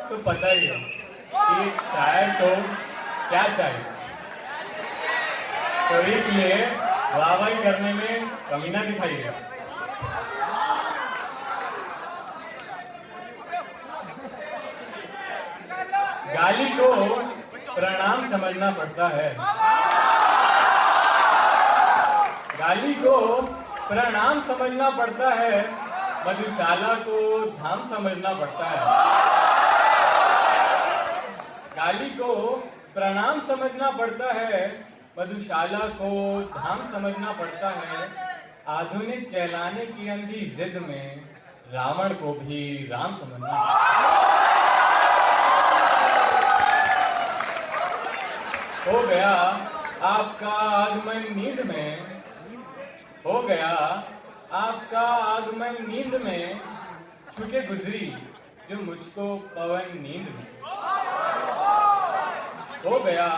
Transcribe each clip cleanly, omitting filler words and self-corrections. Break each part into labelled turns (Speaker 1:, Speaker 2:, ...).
Speaker 1: तो पता ही है कि एक शायर को क्या चाहिए, तो इसलिए वाहवाही करने में कमी ना दिखाइएगा। गाली को प्रणाम समझना पड़ता है, गाली को प्रणाम समझना पड़ता है, मधुशाला को धाम समझना पड़ता है। गाली को प्रणाम समझना पड़ता है, मधुशाला को धाम समझना पड़ता है। आधुनिक कहलाने की अंधी जिद में रावण को भी राम समझना पड़ता है। हो गया आपका आगमन नींद में, हो गया आपका आगमन नींद में, छूके गुजरी जो मुझको पवन नींद में। हो गया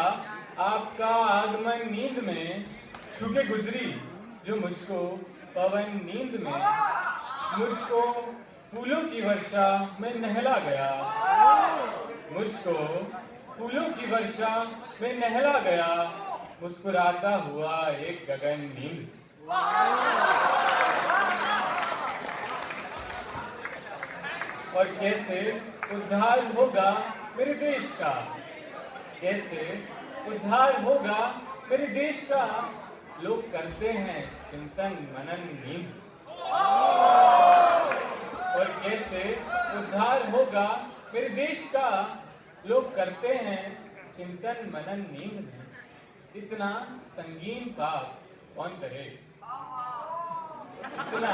Speaker 1: आपका आगमन नींद में, छूके गुजरी जो मुझको पवन नींद में। मुझको फूलों की वर्षा में नहला गया, मुझको फूलों की वर्षा में नहला गया, मुस्कुराता हुआ एक गगन नींद। और कैसे उद्धार होगा मेरे देश का, कैसे उद्धार होगा मेरे देश का, लोग करते हैं चिंतन मनन नींद। और कैसे उद्धार होगा मेरे देश का, लोग करते हैं चिंतन मनन नींद में। इतना संगीन पाप कौन करे, इतना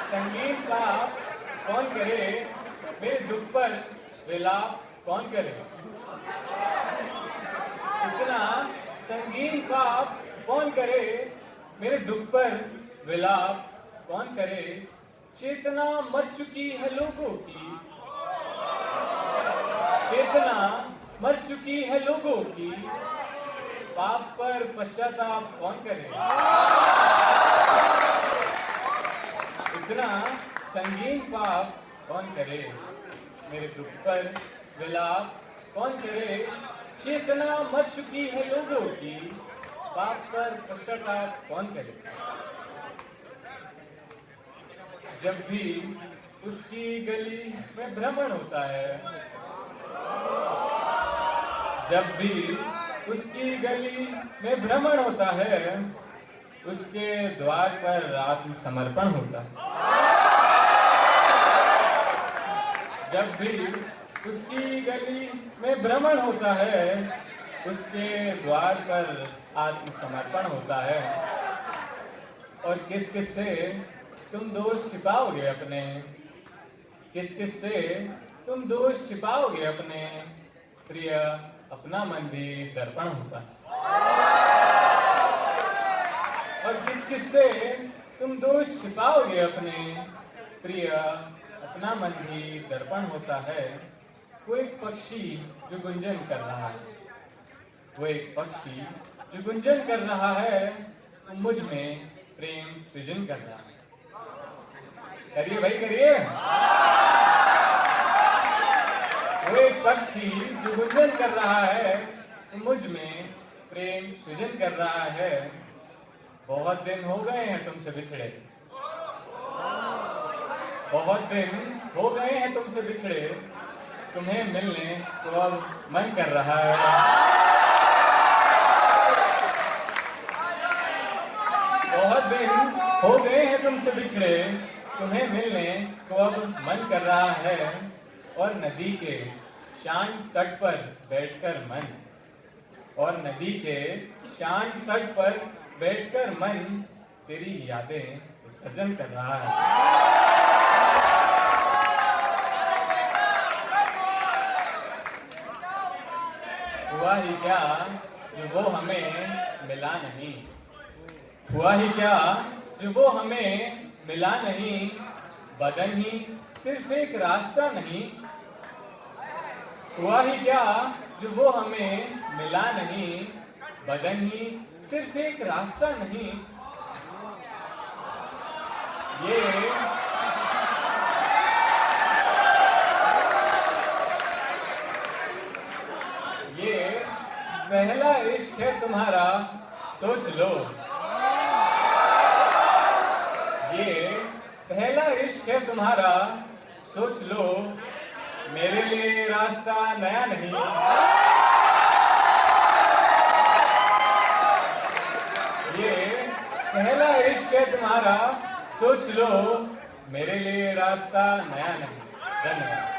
Speaker 1: संगीन पाप कौन करे, मेरे दुख पर विलाप कौन करे। इतना संगीन पाप कौन करे, मेरे दुख पर विलाप कौन करे। चेतना मर चुकी है लोगों की, चेतना मर चुकी है लोगों की, पाप पर पश्चाताप कौन करे। इतना संगीन पाप कौन करे, मेरे दुख पर विलाप कौन करे। चेतना मर चुकी है लोगों की, पाप पर पश्चाताप कौन करे। जब भी उसकी गली में भ्रमण होता है, जब भी उसकी गली में भ्रमण होता है, उसके द्वार पर आत्मसमर्पण होता है। जब भी उसकी गली में भ्रमण होता है, उसके द्वार पर आत्मसमर्पण होता है। और किस किस से तुम दोष छिपाओगे अपने, किस किस से तुम दोष छिपाओगे अपने, प्रिय अपना मन भी दर्पण होता है। और किस किस से तुम दोष छिपाओगे अपने, प्रिय अपना मन भी दर्पण होता है। वो एक पक्षी जो गुंजन कर रहा है, वो एक पक्षी जो गुंजन कर रहा है, वो मुझ में प्रेम सृजन कर रहा है। करिए भाई करिए। वो एक पक्षी जो गुंजन कर रहा है, वो मुझ में प्रेम सृजन कर रहा है। बहुत दिन हो गए हैं तुमसे बिछड़े, बहुत दिन हो गए हैं तुमसे बिछड़े, तुम्हें मिलने तो अब मन कर रहा है। बहुत दिन हो गए हैं तुमसे बिछड़े, तुम्हें मिलने को अब मन कर रहा है। और नदी के शांत तट पर बैठकर मन, और नदी के शांत तट पर बैठकर मन तेरी यादें विसर्जन कर रहा है। हुआ ही क्या जो वो हमें मिला नहीं, हुआ ही क्या जो वो हमें मिला नहीं। बदन ही सिर्फ एक रास्ता नहीं, हुआ ही क्या जो वो हमें मिला नहीं। बदन ही सिर्फ एक रास्ता नहीं। इश्क है तुम्हारा सोच लो, ये पहला इश्क है तुम्हारा सोच लो, मेरे लिए रास्ता नया नहीं, ये पहला इश्क है तुम्हारा सोच लो, मेरे लिए रास्ता नया नहीं। धन्यवाद।